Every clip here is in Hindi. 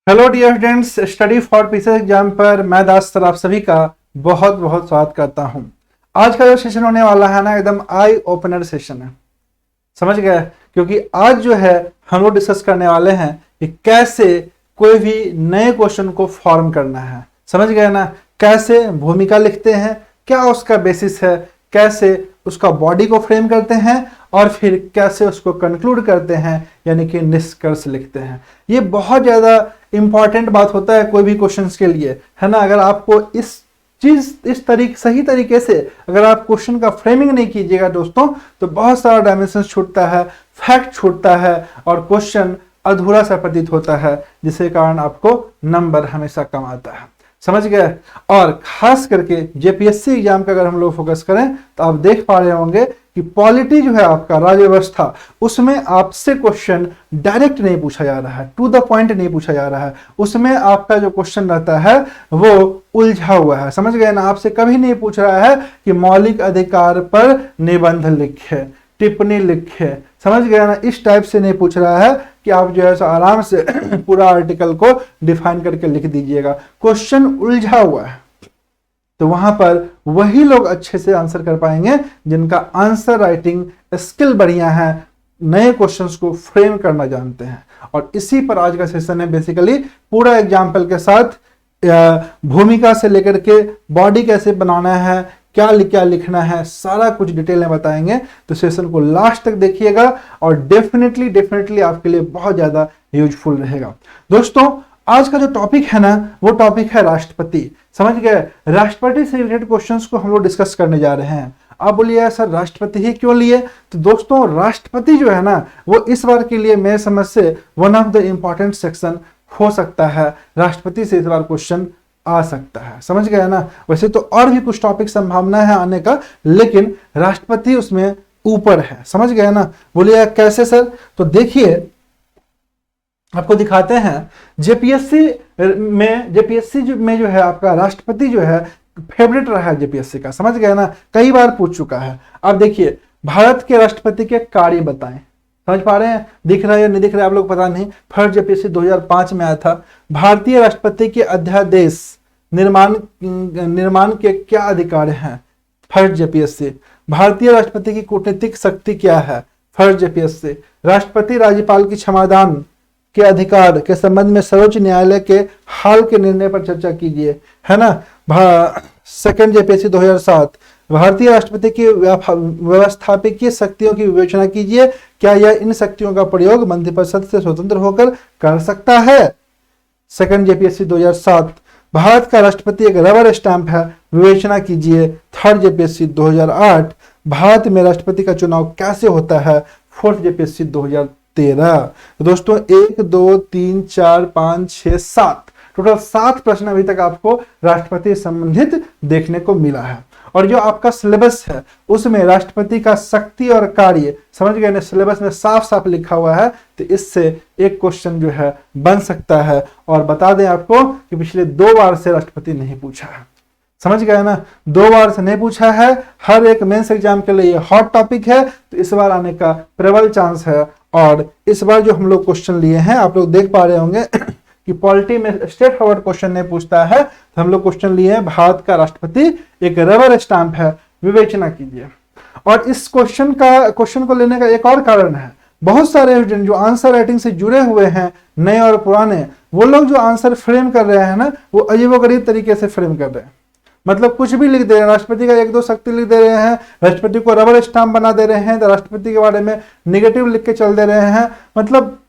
Hello dear students, study for PCS exam पर मैं दास सर आप सभी का बहुत बहुत स्वागत करता हूं। आज का जो सेशन होने वाला है ना, एकदम आई ओपनर सेशन है, समझ गए। क्योंकि आज जो है हम लोग डिस्कस करने वाले हैं कि कैसे कोई भी नए क्वेश्चन को फॉर्म करना है, समझ गए ना। कैसे भूमिका लिखते हैं, क्या उसका बेसिस है, कैसे उसका बॉडी को फ्रेम करते हैं और फिर कैसे उसको कंक्लूड करते हैं, यानी कि निष्कर्ष लिखते हैं। ये बहुत ज़्यादा इंपॉर्टेंट बात होता है कोई भी क्वेश्चंस के लिए, है ना। अगर आपको सही तरीके से अगर आप क्वेश्चन का फ्रेमिंग नहीं कीजिएगा दोस्तों, तो बहुत सारा डायमेंशन छूटता है, फैक्ट छूटता है और क्वेश्चन अधूरा सा प्रतीत होता है, जिसके कारण आपको नंबर हमेशा कम आता है, समझ गए। और खास करके जेपीएससी एग्जाम का अगर हम लोग फोकस करें तो आप देख पा रहे होंगे कि पॉलिटी जो है आपका राज्य व्यवस्था, उसमें आपसे क्वेश्चन डायरेक्ट नहीं पूछा जा रहा है, टू द पॉइंट नहीं पूछा जा रहा है। उसमें आपका जो क्वेश्चन रहता है वो उलझा हुआ है, समझ गए ना। आपसे कभी नहीं पूछ रहा है कि मौलिक अधिकार पर निबंध लिखे, टिप्पणी लिखे, समझ गए ना। इस टाइप से नहीं पूछ रहा है कि आप जो है आराम से पूरा आर्टिकल को डिफाइन करके लिख दीजिएगा। क्वेश्चन उलझा हुआ है तो वहां पर वही लोग अच्छे से आंसर कर पाएंगे जिनका आंसर राइटिंग स्किल बढ़िया है, नए क्वेश्चंस को फ्रेम करना जानते हैं। और इसी पर आज का सेशन है, बेसिकली पूरा एग्जाम्पल के साथ भूमिका से लेकर के बॉडी कैसे बनाना है, क्या लिखना है, सारा कुछ डिटेल में बताएंगे। तो सेशन को लास्ट तक देखिएगा और डेफिनेटली आपके लिए बहुत ज्यादा यूजफुल रहेगा। दोस्तों आज का जो टॉपिक है ना, वो टॉपिक है राष्ट्रपति, समझ गए। राष्ट्रपति से रिलेटेड क्वेश्चंस को हम लोग डिस्कस करने जा रहे हैं। आप बोलिए सर राष्ट्रपति ही क्यों लिए? तो दोस्तों राष्ट्रपति जो है ना, वो इस बार के लिए मेरे समझ से one of the important section हो सकता है। राष्ट्रपति से इस बार क्वेश्चन आ सकता है, समझ गए ना। वैसे तो और भी कुछ टॉपिक संभावना है आने का, लेकिन राष्ट्रपति उसमें ऊपर है, समझ गए ना। बोलिए कैसे सर? तो देखिए आपको दिखाते हैं। जेपीएससी में जो है आपका राष्ट्रपति जो है फेवरेट रहा है जेपीएससी का, समझ गए ना। कई बार पूछ चुका है। अब देखिए, भारत के राष्ट्रपति के कार्य बताएं, समझ पा रहे हैं? दिख रहा है या नहीं दिख रहा है आप लोग पता नहीं। फर्स्ट जेपीएससी 2005 में आया था। भारतीय राष्ट्रपति के अध्यादेश निर्माण के क्या अधिकार हैं? First JPSC. भारतीय राष्ट्रपति की कूटनीतिक शक्ति क्या है? First JPSC. राष्ट्रपति राज्यपाल की क्षमादान के अधिकार के संबंध में सर्वोच्च न्यायालय के हाल के निर्णय पर चर्चा कीजिए, है ना। Second JPSC 2007। भारतीय राष्ट्रपति की व्यवस्थापकीय शक्तियों की विवेचना कीजिए, क्या यह इन शक्तियों का प्रयोग मंत्रिपरिषद से स्वतंत्र होकर कर सकता है? Second JPSC 2007। भारत का राष्ट्रपति एक रबर स्टैंप है, विवेचना कीजिए। Third JPSC 2008। भारत में राष्ट्रपति का चुनाव कैसे होता है? Fourth JPSC 2013। तो दोस्तों 1 2 3 4 5 6 7 टोटल 7 प्रश्न अभी तक आपको राष्ट्रपति संबंधित देखने को मिला है। और जो आपका सिलेबस है उसमें राष्ट्रपति का शक्ति और कार्य, समझ गए ना, सिलेबस में साफ साफ लिखा हुआ है। तो इससे एक क्वेश्चन जो है बन सकता है। और बता दें आपको कि पिछले 2 बार से राष्ट्रपति नहीं पूछा है, समझ गए ना। 2 बार से नहीं पूछा है। हर एक मेंस एग्जाम के लिए हॉट टॉपिक है, तो इस बार आने का प्रबल चांस है। और इस बार जो हम लोग क्वेश्चन लिए हैं, आप लोग देख पा रहे होंगे कि पॉलिटी में स्ट्रेट फॉरवर्ड क्वेश्चन नहीं पूछता है। तो हम लोग क्वेश्चन लिए हैं, भारत का राष्ट्रपति एक रबर स्टैंप है, विवेचना कीजिए। और इस क्वेश्चन को लेने का एक और कारण है। बहुत सारे स्टूडेंट जो आंसर राइटिंग से जुड़े हुए हैं, नए और पुराने, वो लोग जो आंसर फ्रेम कर रहे हैं ना, वो अजीबोगरीब तरीके से फ्रेम कर रहे हैं। मतलब कुछ भी लिख दे रहे हैं, राष्ट्रपति का 1-2 शक्ति लिख दे रहे हैं, राष्ट्रपति को रबर स्टैंप बना दे रहे हैं, तो राष्ट्रपति के बारे में निगेटिव लिख के चल दे रहे हैं। मतलब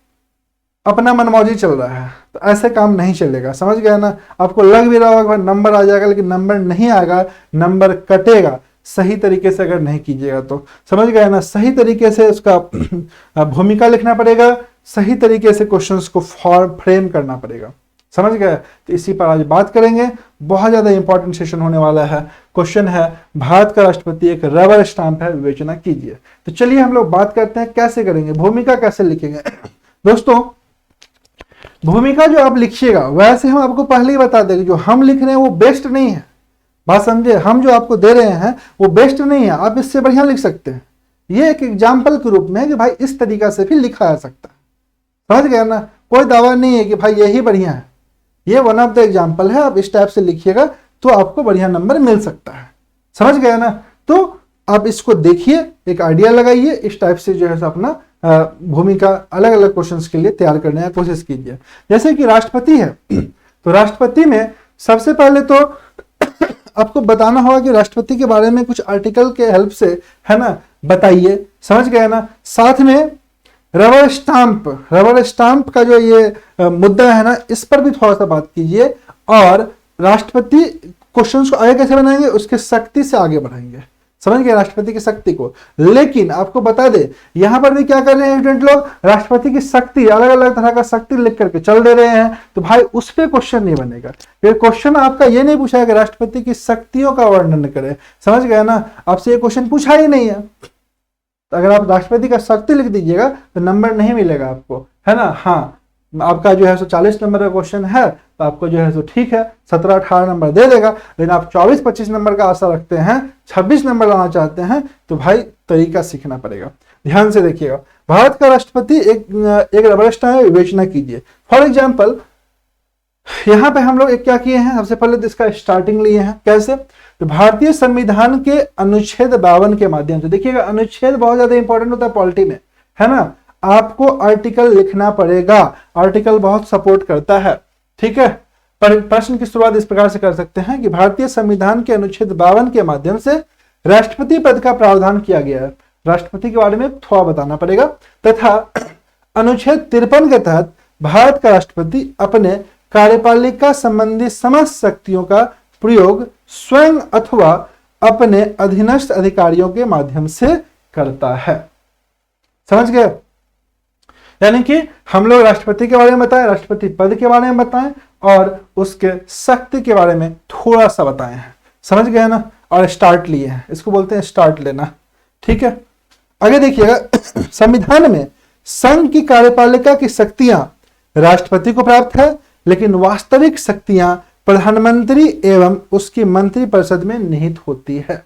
अपना मनमौजी चल रहा है। तो ऐसे काम नहीं चलेगा, समझ गए ना। आपको लग भी रहा होगा नंबर आ जाएगा, लेकिन नंबर नहीं आएगा, नंबर कटेगा सही तरीके से अगर नहीं कीजिएगा तो, समझ गए ना। सही तरीके से उसका भूमिका लिखना पड़ेगा, सही तरीके से क्वेश्चंस को फ्रेम करना पड़ेगा, समझ गए। तो इसी पर आज बात करेंगे। बहुत ज्यादा इंपॉर्टेंट सेशन होने वाला है। क्वेश्चन है, भारत का राष्ट्रपति एक रबर स्टैंप है, विवेचना कीजिए। तो चलिए हम लोग बात करते हैं कैसे करेंगे, भूमिका कैसे लिखेंगे। दोस्तों भूमिका जो आप लिखिएगा, वैसे हम आपको पहले ही बता देंगे, जो हम लिख रहे हैं वो बेस्ट नहीं है, बात समझे। हम जो आपको दे रहे हैं वो बेस्ट नहीं है, आप इससे बढ़िया लिख सकते हैं। ये एक एग्जाम्पल के रूप में है कि भाई इस तरीका से भी लिखा जा सकता है, समझ गए ना। कोई दावा नहीं है कि भाई यही बढ़िया है, ये वन ऑफ द एग्जाम्पल है, आप इस टाइप से लिखिएगा तो आपको बढ़िया नंबर मिल सकता है। समझ गए ना? तो आप इसको देखिए, एक आइडिया लगाइए, इस टाइप से जो है अपना भूमिका अलग अलग क्वेश्चंस के लिए तैयार करने की कोशिश कीजिए। जैसे कि राष्ट्रपति है तो राष्ट्रपति में सबसे पहले तो आपको बताना होगा कि राष्ट्रपति के बारे में कुछ आर्टिकल के हेल्प से, है ना, बताइए। समझ गए ना? साथ में रबर स्टाम्प का जो ये मुद्दा है ना, इस पर भी थोड़ा सा बात कीजिए। और राष्ट्रपति क्वेश्चंस को आगे कैसे बनाएंगे, उसके शक्ति से आगे बढ़ाएंगे। समझ गए? राष्ट्रपति की शक्ति को। लेकिन आपको बता दे, यहां पर भी क्या कर रहे हैं स्टूडेंट लोग, राष्ट्रपति की शक्ति, अलग अलग तरह का शक्ति लिख करके चल दे रहे हैं। तो भाई उस पर क्वेश्चन नहीं बनेगा। फिर क्वेश्चन आपका ये नहीं पूछा है कि राष्ट्रपति की शक्तियों का वर्णन करें। समझ गए ना? आपसे ये क्वेश्चन पूछा ही नहीं है। तो अगर आप राष्ट्रपति का शक्ति लिख दीजिएगा तो नंबर नहीं मिलेगा आपको, है ना? हाँ, आपका जो है 40 नंबर का क्वेश्चन है तो आपको जो है ठीक है 17-18 नंबर दे देगा। लेकिन आप 24-25 नंबर का आशा रखते हैं, 26 नंबर लाना चाहते हैं, तो भाई तरीका सीखना पड़ेगा। ध्यान से देखिएगा, भारत का राष्ट्रपति एक रबर स्टाम्प है, विवेचना कीजिए। फॉर एग्जाम्पल यहाँ पे हम लोग एक क्या किए हैं, सबसे पहले तो इसका स्टार्टिंग लिए हैं। कैसे? तो भारतीय संविधान के अनुच्छेद 52 के माध्यम से। देखिएगा, अनुच्छेद बहुत ज्यादा इंपॉर्टेंट होता है पॉलिटी में, है ना? आपको आर्टिकल लिखना पड़ेगा, आर्टिकल बहुत सपोर्ट करता है। ठीक है? प्रश्न की शुरुआत इस प्रकार से कर सकते हैं कि भारतीय संविधान के अनुच्छेद 52 के माध्यम से राष्ट्रपति पद का प्रावधान किया गया है। राष्ट्रपति के बारे में थोड़ा बताना पड़ेगा। तथा अनुच्छेद 53 के तहत भारत का राष्ट्रपति अपने कार्यपालिका संबंधी समस्त शक्तियों का प्रयोग स्वयं अथवा अपने अधीनस्थ अधिकारियों के माध्यम से करता है। समझ गए? यानी कि हम लोग राष्ट्रपति के बारे में बताएं, राष्ट्रपति पद के बारे में बताएं और उसके शक्ति के बारे में थोड़ा सा बताए हैं। समझ गए ना? और स्टार्ट लिए हैं, इसको बोलते हैं स्टार्ट लेना। ठीक है? आगे देखिएगा, संविधान में संघ की कार्यपालिका की शक्तियां राष्ट्रपति को प्राप्त है, लेकिन वास्तविक शक्तियां प्रधानमंत्री एवं उसकी मंत्रिपरिषद में निहित होती है।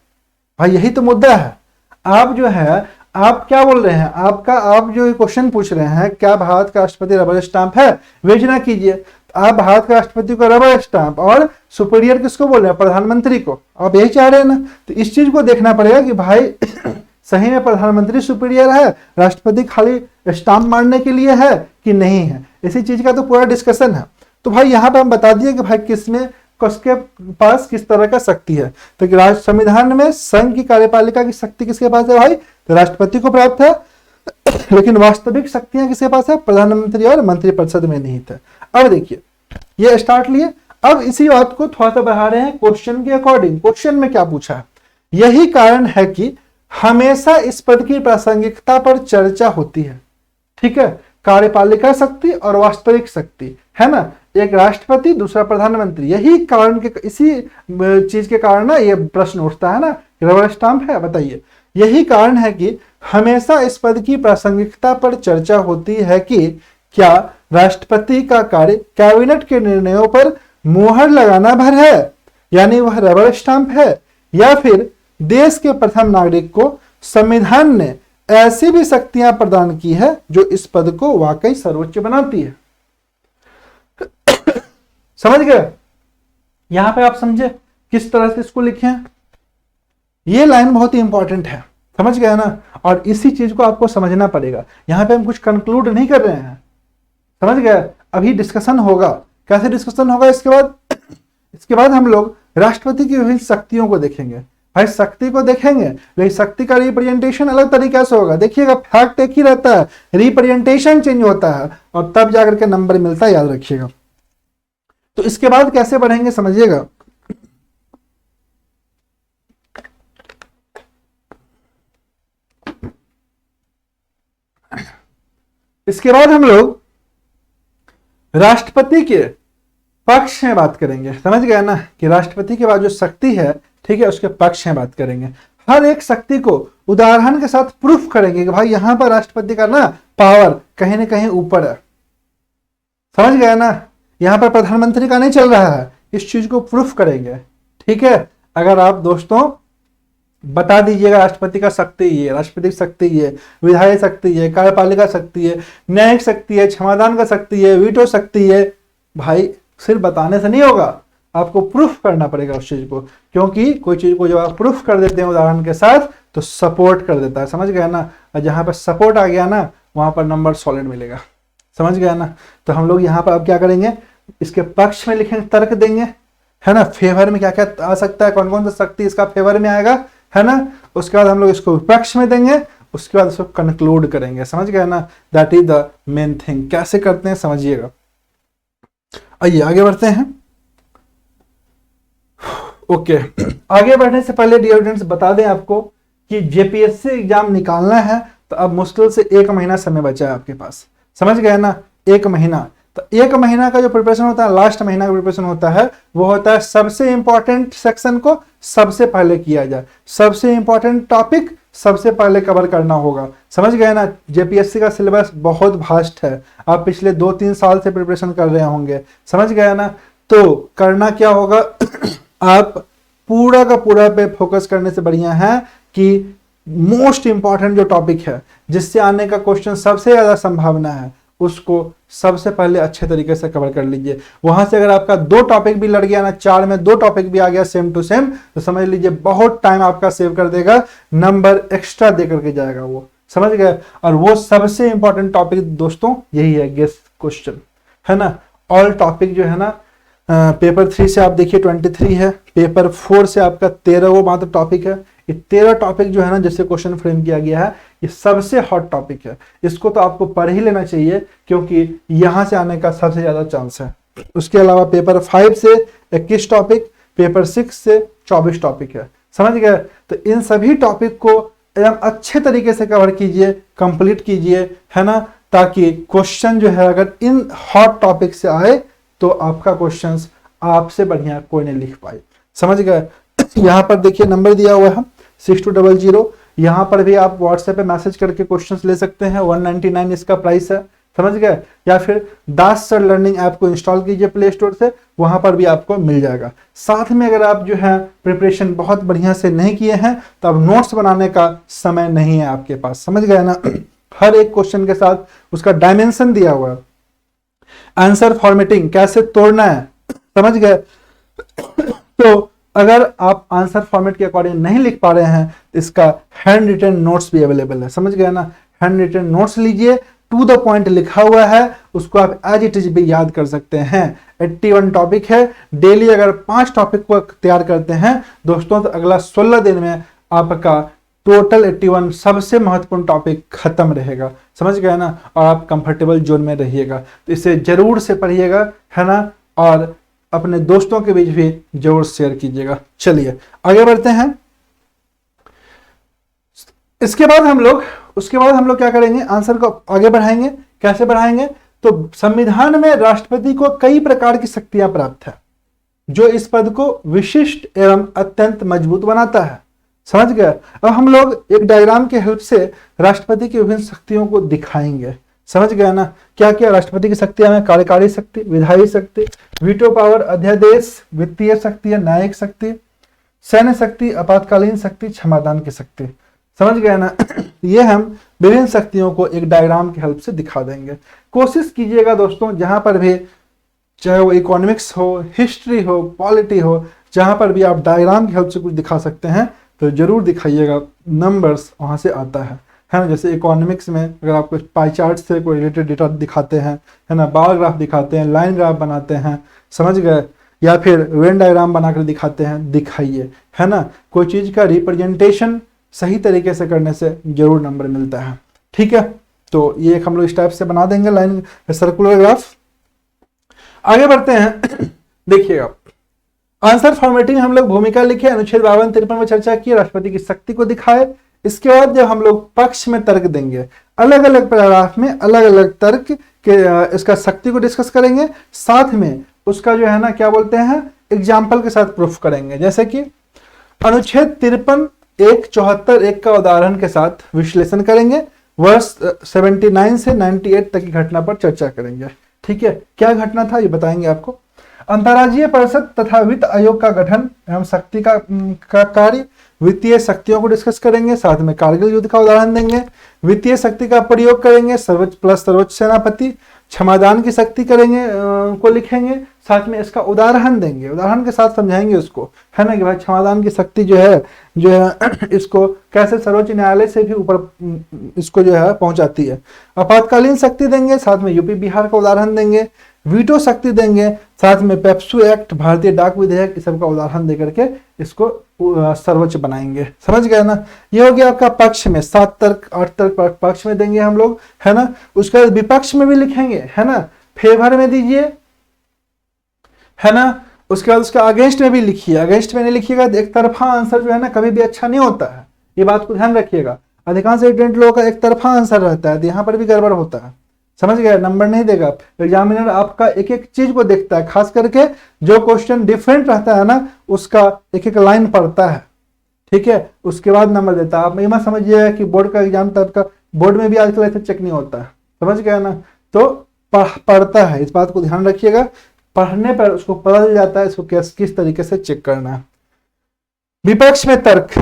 भाई यही तो मुद्दा है। आप जो है, आप क्या बोल रहे हैं, आप जो क्वेश्चन पूछ रहे हैं, क्या भारत का राष्ट्रपति रबर स्टाम्प है? विवेचना कीजिए। आप भारत के राष्ट्रपति को रबर स्टाम्प और सुपीरियर किसको बोल रहे हैं? प्रधानमंत्री को। आप यही चाह रहे हैं ना? तो इस चीज को देखना पड़ेगा कि भाई सही में प्रधानमंत्री सुपीरियर है, राष्ट्रपति खाली स्टाम्प मारने के लिए है कि नहीं है। इसी चीज का तो पूरा डिस्कशन है। तो भाई यहाँ पे हम बता दिए कि भाई किसके पास किस तरह का शक्ति है। तो संविधान में संघ की कार्यपालिका की शक्ति किसके पास है भाई? तो राष्ट्रपति को प्राप्त है, लेकिन वास्तविक शक्तियां किसके पास है? प्रधानमंत्री और मंत्रिपरिषद में निहित है। अब देखिए, ये स्टार्ट लिए। अब इसी बात को थोड़ा सा बढ़ा रहे हैं क्वेश्चन के अकॉर्डिंग। क्वेश्चन में क्या पूछा है? यही कारण है कि हमेशा इस पद की प्रासंगिकता पर चर्चा होती है। ठीक है? कार्यपालिका शक्ति और वास्तविक शक्ति, है ना? एक राष्ट्रपति, दूसरा प्रधानमंत्री। यही कारण के, इसी चीज के कारण ना ये प्रश्न उठता है ना, रबर स्टाम्प है। बताइए, यही कारण है कि हमेशा इस पद की प्रासंगिकता पर चर्चा होती है कि क्या राष्ट्रपति का कार्य कैबिनेट के निर्णयों पर मुहर लगाना भर है, यानी वह रबर स्टाम्प है, या फिर देश के प्रथम नागरिक को संविधान ने ऐसी भी शक्तियां प्रदान की है जो इस पद को वाकई सर्वोच्च बनाती है। समझ गए? यहां पे आप समझे किस तरह से इसको लिखे हैं? ये लाइन बहुत ही इंपॉर्टेंट है। समझ गए ना? और इसी चीज को आपको समझना पड़ेगा। यहां पे हम कुछ कंक्लूड नहीं कर रहे हैं। समझ गए? अभी डिस्कशन होगा। कैसे डिस्कशन होगा? इसके बाद हम लोग राष्ट्रपति की विभिन्न शक्तियों को देखेंगे। भाई शक्ति को देखेंगे, लेकिन शक्ति का रिप्रेजेंटेशन अलग तरीके से होगा। देखिएगा, फैक्ट एक ही रहता है, रिप्रेजेंटेशन चेंज होता है और तब जाकर के नंबर मिलता है, याद रखिएगा। तो इसके बाद कैसे बढ़ेंगे समझिएगा। इसके बाद हम लोग राष्ट्रपति के पक्ष में बात करेंगे। समझ गए ना? कि राष्ट्रपति के बाद जो शक्ति है, ठीक है, उसके पक्ष में बात करेंगे। हर एक शक्ति को उदाहरण के साथ प्रूफ करेंगे कि भाई यहां पर राष्ट्रपति का ना पावर कहीं ना कहीं ऊपर है। समझ गए ना? यहां पर प्रधानमंत्री का नहीं चल रहा है। इस चीज को प्रूफ करेंगे। ठीक है? अगर आप दोस्तों बता दीजिएगा राष्ट्रपति का शक्ति ये है, राष्ट्रपति की शक्ति ये है, विधायी शक्ति है, कार्यपालिका शक्ति है, न्यायिक शक्ति है, क्षमादान का शक्ति है, वीटो शक्ति है। भाई सिर्फ बताने से नहीं होगा, आपको प्रूफ करना पड़ेगा उस चीज को, क्योंकि कोई चीज को जब आप प्रूफ कर देते हैं उदाहरण के साथ तो सपोर्ट कर देता है, समझ गया ना। और जहां पर सपोर्ट आ गया ना वहां पर नंबर सॉलिड मिलेगा, समझ गया ना। तो हम लोग यहाँ पर अब क्या करेंगे, इसके पक्ष में लिखेंगे, तर्क देंगे, है ना। फेवर में क्या क्या आ सकता है, कौन कौन सा शक्ति इसका फेवर में आएगा, है ना। उसके बाद हम लोग इसको विपक्ष में देंगे, उसके बाद इसको कंक्लूड करेंगे, समझ गए ना। That is the main thing. कैसे करते हैं समझिएगा। आइए आगे बढ़ते हैं। ओके आगे बढ़ने से पहले डियर स्टूडेंट्स बता दें आपको कि जेपीएससी एग्जाम निकालना है तो अब मुश्किल से 1 महीना समय बचा है आपके पास, समझ गए ना। 1 महीना, तो 1 महीना का जो प्रिपरेशन होता है, लास्ट महीना का प्रिपरेशन होता है, वो होता है सबसे इंपॉर्टेंट सेक्शन को सबसे पहले किया जाए, सबसे इंपॉर्टेंट टॉपिक सबसे पहले कवर करना होगा, समझ गए ना। जेपीएससी का सिलेबस बहुत वास्ट है, आप पिछले 2-3 साल से प्रिपरेशन कर रहे होंगे, समझ गए ना। तो करना क्या होगा आप पूरा का पूरा पे फोकस करने से बढ़िया है कि मोस्ट इंपॉर्टेंट जो टॉपिक है, जिससे आने का क्वेश्चन सबसे ज्यादा संभावना है, उसको सबसे पहले अच्छे तरीके से कवर कर लीजिए। वहां से अगर आपका 2 टॉपिक भी लड़ गया ना, 4 में 2 टॉपिक भी आ गया सेम टू सेम, तो समझ लीजिए बहुत टाइम आपका सेव कर देगा, नंबर एक्स्ट्रा दे करके जाएगा वो, समझ गए। और वो सबसे इंपॉर्टेंट टॉपिक दोस्तों यही है, गेस क्वेश्चन, है ना। ऑल टॉपिक जो है ना, पेपर 3 से आप देखिए 23 है, पेपर 4 से आपका 13 वो मात्र टॉपिक है। ये 13 टॉपिक जो है ना जिससे क्वेश्चन फ्रेम किया गया है, ये सबसे हॉट टॉपिक है, इसको तो आपको पढ़ ही लेना चाहिए क्योंकि यहां से आने का सबसे ज्यादा चांस है। उसके अलावा पेपर 5 से 21 टॉपिक, पेपर 6 से 24 टॉपिक है, समझ गए। तो इन सभी टॉपिक को एकदम अच्छे तरीके से कवर कीजिए, कंप्लीट कीजिए, है ना, ताकि क्वेश्चन जो है अगर इन हॉट टॉपिक से आए तो आपका क्वेश्चन आपसे बढ़िया कोई नहीं लिख पाए, समझ गए। यहाँ पर देखिए नंबर दिया हुआ है 6200, यहाँ पर भी आप व्हाट्सएप पे मैसेज करके क्वेश्चंस ले सकते हैं, 199 इसका प्राइस है, समझ गए। या फिर दास सर लर्निंग ऐप को इंस्टॉल कीजिए प्ले स्टोर से, वहां पर भी आपको मिल जाएगा। साथ में अगर आप जो है प्रिपरेशन बहुत बढ़िया से नहीं किए हैं तो अब नोट्स बनाने का समय नहीं है आपके पास, समझ गए ना। हर एक क्वेश्चन के साथ उसका डायमेंशन दिया हुआ है, आंसर फॉर्मेटिंग कैसे तोड़ना है, समझ गए। तो अगर आप आंसर फॉर्मेट के अकॉर्डिंग नहीं लिख पा रहे हैं तो इसका हैंड रिटन नोट्स भी अवेलेबल है, समझ गए ना। हैंड रिटन नोट्स लीजिए, टू द पॉइंट लिखा हुआ है, उसको आप एज इट इज भी याद कर सकते हैं। 81 टॉपिक है, डेली अगर 5 टॉपिक को तैयार करते हैं दोस्तों तो अगला 16 दिन में आपका टोटल 81 सबसे महत्वपूर्ण टॉपिक खत्म रहेगा, समझ गए ना। और आप कंफर्टेबल जोन में रहिएगा, तो इसे जरूर से पढ़िएगा, है ना, और अपने दोस्तों के बीच भी जरूर शेयर कीजिएगा। चलिए आगे बढ़ते हैं। उसके बाद हम लोग क्या करेंगे, आंसर को आगे बढ़ाएंगे। कैसे बढ़ाएंगे, तो संविधान में राष्ट्रपति को कई प्रकार की शक्तियां प्राप्त है जो इस पद को विशिष्ट एवं अत्यंत मजबूत बनाता है, समझ गए। अब हम लोग एक डायग्राम के हेल्प से राष्ट्रपति की विभिन्न शक्तियों को दिखाएंगे, समझ गया ना। क्या क्या राष्ट्रपति की शक्तियां हैं, कार्यकारी शक्ति, विधायी शक्ति, वीटो पावर, अध्यादेश, वित्तीय शक्ति या न्यायिक शक्ति, सैन्य शक्ति, आपातकालीन शक्ति, क्षमादान की शक्ति, समझ गए ना। ये हम विभिन्न शक्तियों को एक डायग्राम की हेल्प से दिखा देंगे। कोशिश कीजिएगा दोस्तों जहां पर भी, चाहे वो इकोनॉमिक्स हो, हिस्ट्री हो, पॉलिटी हो, जहां पर भी आप डायग्राम की हेल्प से कुछ दिखा सकते हैं तो जरूर दिखाइएगा, नंबर्स वहां से आता है ना। जैसे इकोनॉमिक्स में अगर आप कुछ पाई चार्ट से कोई रिलेटेड डेटा दिखाते हैं, है ना, बार ग्राफ दिखाते हैं, लाइन ग्राफ बनाते हैं, समझ गए, या फिर वेन डायग्राम बनाकर दिखाते हैं, दिखाइए, है ना। कोई चीज का रिप्रेजेंटेशन सही तरीके से करने से जरूर नंबर मिलता है, ठीक है। तो ये एक हम लोग इस टाइप से बना देंगे लाइन सर्कुलर ग्राफ। आगे बढ़ते हैं। देखिएगा आंसर फॉर्मेटिंग हम लोग भूमिका लिखे, अनुच्छेद 52-53 में चर्चा की, राष्ट्रपति की शक्ति को दिखाए। इसके बाद जब हम लोग पक्ष में तर्क देंगे, अलग अलग पैराग्राफ में अलग अलग तर्क के इसका शक्ति को डिस्कस करेंगे, साथ में उसका जो है ना क्या बोलते हैं एग्जाम्पल के साथ प्रूफ करेंगे। जैसे कि अनुच्छेद 53(1)74(1) का उदाहरण के साथ विश्लेषण करेंगे, वर्ष 79 से 98 तक की घटना पर चर्चा करेंगे, ठीक है। क्या घटना था ये बताएंगे आपको। अंतर्राज्यीय परिषद तथा वित्त आयोग का गठन एवं शक्ति का कार्य, वित्तीय शक्तियों को डिस्कस करेंगे, साथ में कारगिल युद्ध का उदाहरण देंगे, वित्तीय शक्ति का प्रयोग करेंगे, सर्वोच्च प्लस सर्वोच्च सेनापति, क्षमादान की शक्ति करेंगे को लिखेंगे, साथ में इसका उदाहरण देंगे, उदाहरण के साथ समझाएंगे उसको, है ना, कि भाई क्षमादान की शक्ति जो है इसको कैसे सर्वोच्च न्यायालय से भी ऊपर इसको जो है पहुंचाती है। आपातकालीन शक्ति देंगे, साथ में यूपी बिहार का उदाहरण देंगे, वीटो शक्ति देंगे, साथ में पेप्सू एक्ट, भारतीय डाक विधेयक, इस सब का उदाहरण देकर के इसको सर्वोच्च बनाएंगे। समझ गए ना। ये हो गया आपका पक्ष में, 7 तर्क 8 तर्क पक्ष में देंगे हम लोग, है ना। उसके बाद विपक्ष में भी लिखेंगे, है ना, फेवर में दीजिए, है ना। उसके बाद उसका अगेंस्ट में भी लिखिए, अगेंस्ट में नहीं लिखिएगा एक तरफा आंसर जो है ना कभी भी अच्छा नहीं होता है, ये बात को ध्यान रखिएगा। अधिकांश स्टूडेंट लोगों का एक तरफा आंसर रहता है, तो यहाँ पर भी गड़बड़ होता है। समझ गए, नंबर नहीं देगा। एग्जामिनर आपका एक एक चीज को देखता है, खास करके जो क्वेश्चन डिफरेंट रहता है ना उसका एक एक लाइन पढ़ता है, ठीक है, उसके बाद नंबर देता है। आप ये मत समझिएगा कि बोर्ड का एग्जाम टाइप का, बोर्ड में भी आजकल ऐसे चेक नहीं होता है, समझ गया ना। तो पढ़ता है, इस बात को ध्यान रखिएगा, पढ़ने पर उसको पता चल जाता है इसको किस तरीके से चेक करना है। विपक्ष में तर्क,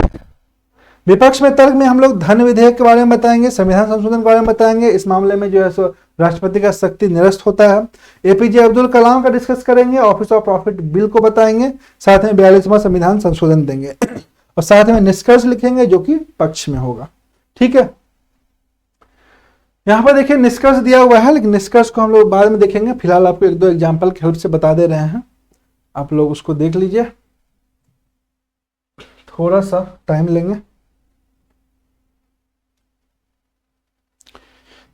विपक्ष में तर्क में हम लोग धन विधेयक के बारे में बताएंगे, संविधान संशोधन के बारे में बताएंगे, इस मामले में जो है सो राष्ट्रपति का शक्ति निरस्त होता है। एपीजे अब्दुल कलाम का डिस्कस करेंगे, ऑफिस ऑफ प्रॉफिट बिल को बताएंगे, साथ में 42वां संविधान संशोधन देंगे और साथ में निष्कर्ष लिखेंगे जो कि पक्ष में होगा, ठीक है। यहाँ पर देखिए निष्कर्ष दिया हुआ है, लेकिन निष्कर्ष को हम लोग बाद में देखेंगे, फिलहाल आपको 1-2 एग्जाम्पल के हेल्प से बता दे रहे हैं, आप लोग उसको देख लीजिए, थोड़ा सा टाइम लेंगे।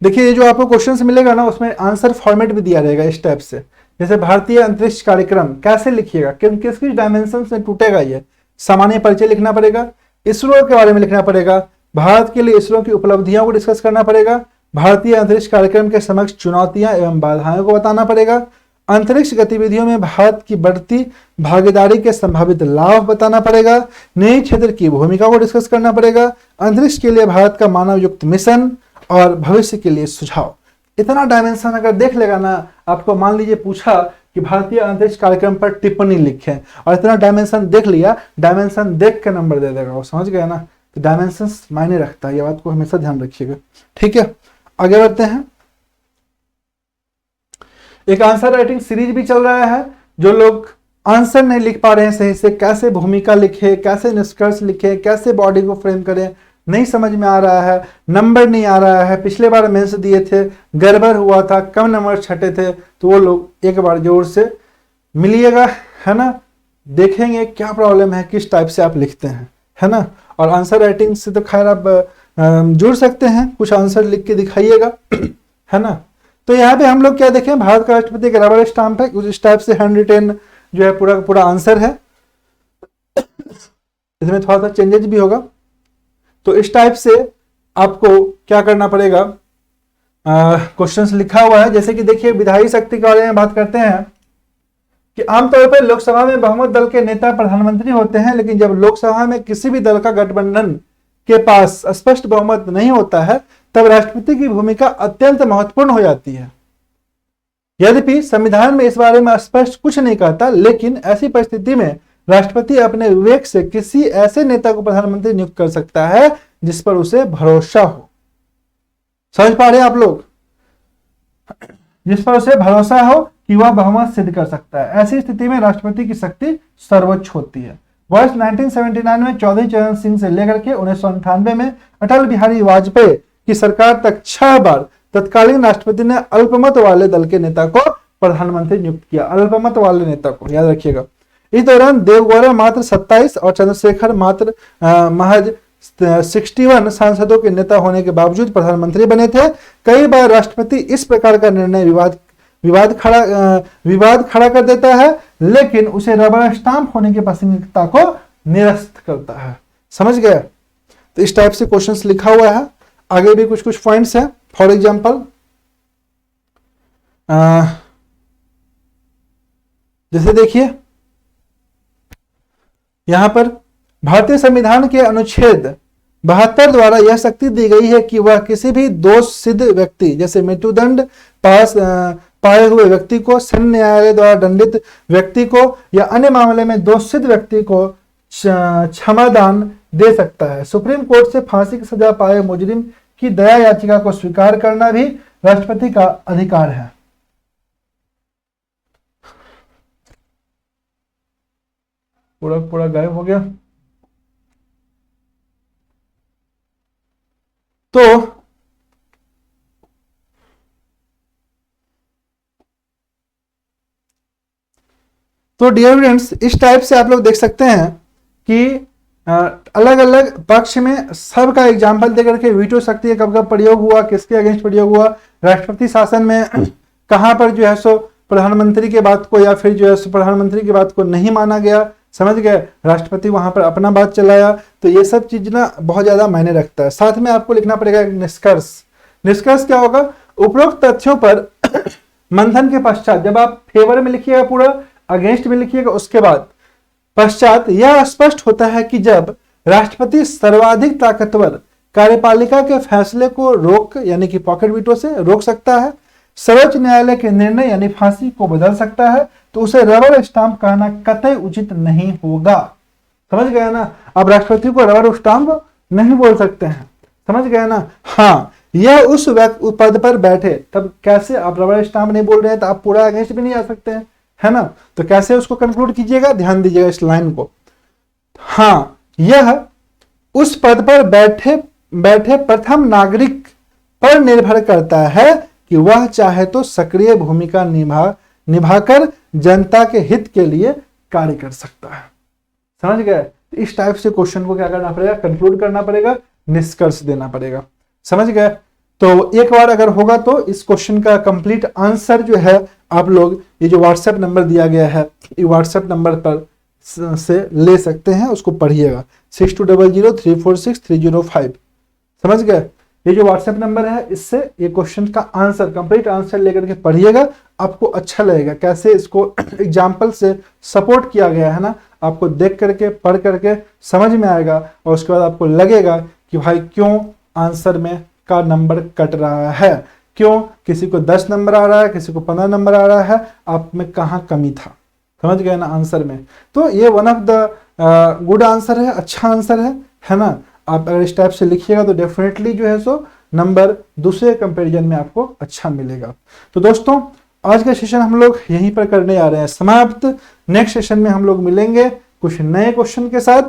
देखिए ये जो आपको क्वेश्चन मिलेगा ना उसमें आंसर फॉर्मेट भी दिया रहेगा इस टाइप से, जैसे भारतीय अंतरिक्ष कार्यक्रम कैसे लिखिएगा, किस किस डायमेंशन में टूटेगा, ये सामान्य परिचय लिखना पड़ेगा, इसरो के बारे में लिखना पड़ेगा, भारत के लिए इसरो की उपलब्धियों को डिस्कस करना पड़ेगा, भारतीय अंतरिक्ष कार्यक्रम के समक्ष चुनौतियां एवं बाधाओं को बताना पड़ेगा, अंतरिक्ष गतिविधियों में भारत की बढ़ती भागीदारी के संभावित लाभ बताना पड़ेगा, नए क्षेत्र की भूमिका को डिस्कस करना पड़ेगा, अंतरिक्ष के लिए भारत का मानव युक्त मिशन और भविष्य के लिए सुझाव। इतना डायमेंशन अगर देख लेगा ना, आपको मान लीजिए पूछा कि भारतीय अंतरिक्ष कार्यक्रम पर टिप्पणी लिखें और इतना डायमेंशन देख लिया, डायमेंशन देख के नंबर दे देगा वो, समझ गया ना। तो डायमेंशन मायने रखता है, ये बात को हमेशा ध्यान रखिएगा, ठीक है। आगे बढ़ते हैं, एक आंसर राइटिंग सीरीज भी चल रहा है। जो लोग आंसर नहीं लिख पा रहे हैं सही से, कैसे भूमिका लिखे, कैसे निष्कर्ष लिखे, कैसे बॉडी को फ्रेम करें, नहीं समझ में आ रहा है, नंबर नहीं आ रहा है, पिछले बार मेंस दिए थे गड़बड़ हुआ था, कम नंबर छटे थे, तो वो लोग एक बार जोर से मिलिएगा, है ना, देखेंगे क्या प्रॉब्लम है, किस टाइप से आप लिखते हैं, है ना। और आंसर राइटिंग से तो खैर आप जुड़ सकते हैं, कुछ आंसर लिख के दिखाइएगा, है ना। तो यहाँ पे हम लोग क्या देखें, भारत का राष्ट्रपति एक रबर स्टाम्प है, उस टाइप से 110 जो है पूरा पूरा आंसर है, इसमें थोड़ा सा चेंजेस भी होगा। तो इस टाइप से आपको क्या करना पड़ेगा, क्वेश्चंस लिखा हुआ है। जैसे कि देखिए विधायी शक्ति के बारे में बात करते हैं कि आमतौर पर लोकसभा में बहुमत दल के नेता प्रधानमंत्री होते हैं, लेकिन जब लोकसभा में किसी भी दल का गठबंधन के पास स्पष्ट बहुमत नहीं होता है तब राष्ट्रपति की भूमिका अत्यंत महत्वपूर्ण हो जाती है। यद्यपि संविधान में इस बारे में स्पष्ट कुछ नहीं कहता, लेकिन ऐसी परिस्थिति में राष्ट्रपति अपने विवेक से किसी ऐसे नेता को प्रधानमंत्री नियुक्त कर सकता है जिस पर उसे भरोसा हो। समझ पा रहे हैं आप लोग, जिस पर उसे भरोसा हो कि वह बहुमत सिद्ध कर सकता है। ऐसी स्थिति में राष्ट्रपति की शक्ति सर्वोच्च होती है। वर्ष 1979 में चौधरी चरण सिंह से लेकर के 1998 में अटल बिहारी वाजपेयी की सरकार तक 6 बार तत्कालीन राष्ट्रपति ने अल्पमत वाले दल के नेता को प्रधानमंत्री नियुक्त किया, अल्पमत वाले नेता को, याद रखिएगा। इस दौरान देवगौड़ा मात्र 27 और चंद्रशेखर मात्र महज 61 सांसदों के नेता होने के बावजूद प्रधानमंत्री बने थे। कई बार राष्ट्रपति इस प्रकार का निर्णय विवाद खड़ा कर देता है, लेकिन उसे रबर स्टाम्प होने की प्रासंगिकता को निरस्त करता है। समझ गए। तो इस टाइप से क्वेश्चंस लिखा हुआ है। आगे भी कुछ पॉइंट्स हैं। फॉर एग्जाम्पल जैसे देखिए यहां पर भारतीय संविधान के अनुच्छेद 72 द्वारा यह शक्ति दी गई है कि वह किसी भी दोष सिद्ध व्यक्ति, जैसे मृत्युदंड पाए हुए व्यक्ति को, सैन्य न्यायालय द्वारा दंडित व्यक्ति को या अन्य मामले में दोषित व्यक्ति को क्षमादान दे सकता है। सुप्रीम कोर्ट से फांसी की सजा पाए मुजरिम की दया याचिका को स्वीकार करना भी राष्ट्रपति का अधिकार है। पूरा गायब हो गया। तो डियर फ्रेंड्स, इस टाइप से आप लोग देख सकते हैं कि अलग अलग पक्ष में सबका एग्जाम्पल देकर के वीटो शक्ति कब कब प्रयोग हुआ, किसके अगेंस्ट प्रयोग हुआ, राष्ट्रपति शासन में कहां पर जो है सो प्रधानमंत्री के बात को या फिर जो है सो प्रधानमंत्री की बात को नहीं माना गया, समझ गए, राष्ट्रपति वहां पर अपना बात चलाया। तो ये सब चीज ना बहुत ज्यादा मायने रखता है। साथ में आपको लिखना पड़ेगा एक निष्कर्ष। निष्कर्ष क्या होगा? उपरोक्त तथ्यों पर मंथन के पश्चात, जब आप फेवर में लिखिएगा पूरा, अगेंस्ट में लिखिएगा, उसके बाद पश्चात यह स्पष्ट होता है कि जब राष्ट्रपति सर्वाधिक ताकतवर कार्यपालिका के फैसले को रोक यानी कि पॉकेट वीटो से रोक सकता है, सर्वोच्च न्यायालय के निर्णय यानी फांसी को बदल सकता है, तो उसे रबर स्टाम्प कहना कतई उचित नहीं होगा। समझ गए ना? आप राष्ट्रपति को रबर स्टाम्प नहीं बोल सकते हैं, समझ गए ना? हाँ, यह उस पद पर बैठे, तब कैसे आप रबर स्टाम्प नहीं बोल रहे हैं तो आप पूरा अगेंस्ट भी नहीं आ सकते हैं, है ना? तो कैसे उसको कंक्लूड कीजिएगा, ध्यान दीजिएगा इस लाइन को। हाँ, यह उस पद पर बैठे प्रथम नागरिक पर निर्भर करता है कि वह चाहे तो सक्रिय भूमिका निभाकर जनता के हित के लिए कार्य कर सकता है। समझ गए? इस टाइप से क्वेश्चन को क्या करना पड़ेगा? कंक्लूड करना पड़ेगा, निष्कर्ष देना पड़ेगा। समझ गए? तो एक बार अगर होगा तो इस क्वेश्चन का कंप्लीट आंसर जो है आप लोग ये जो व्हाट्सएप नंबर दिया गया है, ये व्हाट्सएप नंबर पर से ले सकते हैं, उसको पढ़िएगा 6200346305। समझ गए? ये जो व्हाट्सएप नंबर है, इससे ये क्वेश्चन का आंसर, कंप्लीट आंसर लेकर के पढ़िएगा, आपको अच्छा लगेगा कैसे इसको एग्जाम्पल से सपोर्ट किया गया है ना। आपको देख करके पढ़ करके समझ में आएगा और उसके बाद आपको लगेगा कि भाई क्यों आंसर में का नंबर कट रहा है, क्यों किसी को 10 नंबर आ रहा है, किसी को 15 नंबर आ रहा है, आप में कहाँ कमी था। समझ गए ना आंसर में? तो ये one of the good answer है, अच्छा आंसर है ना? आप अगर इस टाइप से लिखिएगा तो डेफिनेटली जो है सो नंबर दूसरे कंपैरिजन में आपको अच्छा मिलेगा। तो दोस्तों, आज का सेशन हम लोग यहीं पर करने आ रहे हैं समाप्त। नेक्स्ट सेशन में हम लोग मिलेंगे कुछ नए क्वेश्चन के साथ,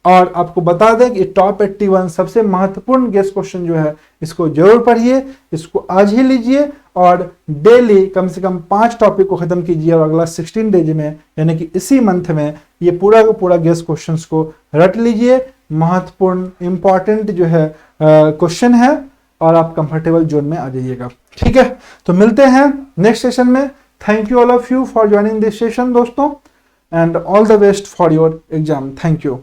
और आपको बता दें कि टॉप 81 सबसे महत्वपूर्ण गेस क्वेश्चन जो है, इसको जरूर पढ़िए, इसको आज ही लीजिए और डेली कम से कम 5 टॉपिक को खत्म कीजिए और अगला 16 डेज में यानी कि इसी मंथ में ये पूरा का पूरा गेस क्वेश्चंस को रट लीजिए। महत्वपूर्ण इंपॉर्टेंट जो है क्वेश्चन है और आप कंफर्टेबल जोन में आ जाइएगा। ठीक है, तो मिलते हैं नेक्स्ट सेशन में। Thank you all of you for joining this session दोस्तों, and all the best for your exam. Thank you.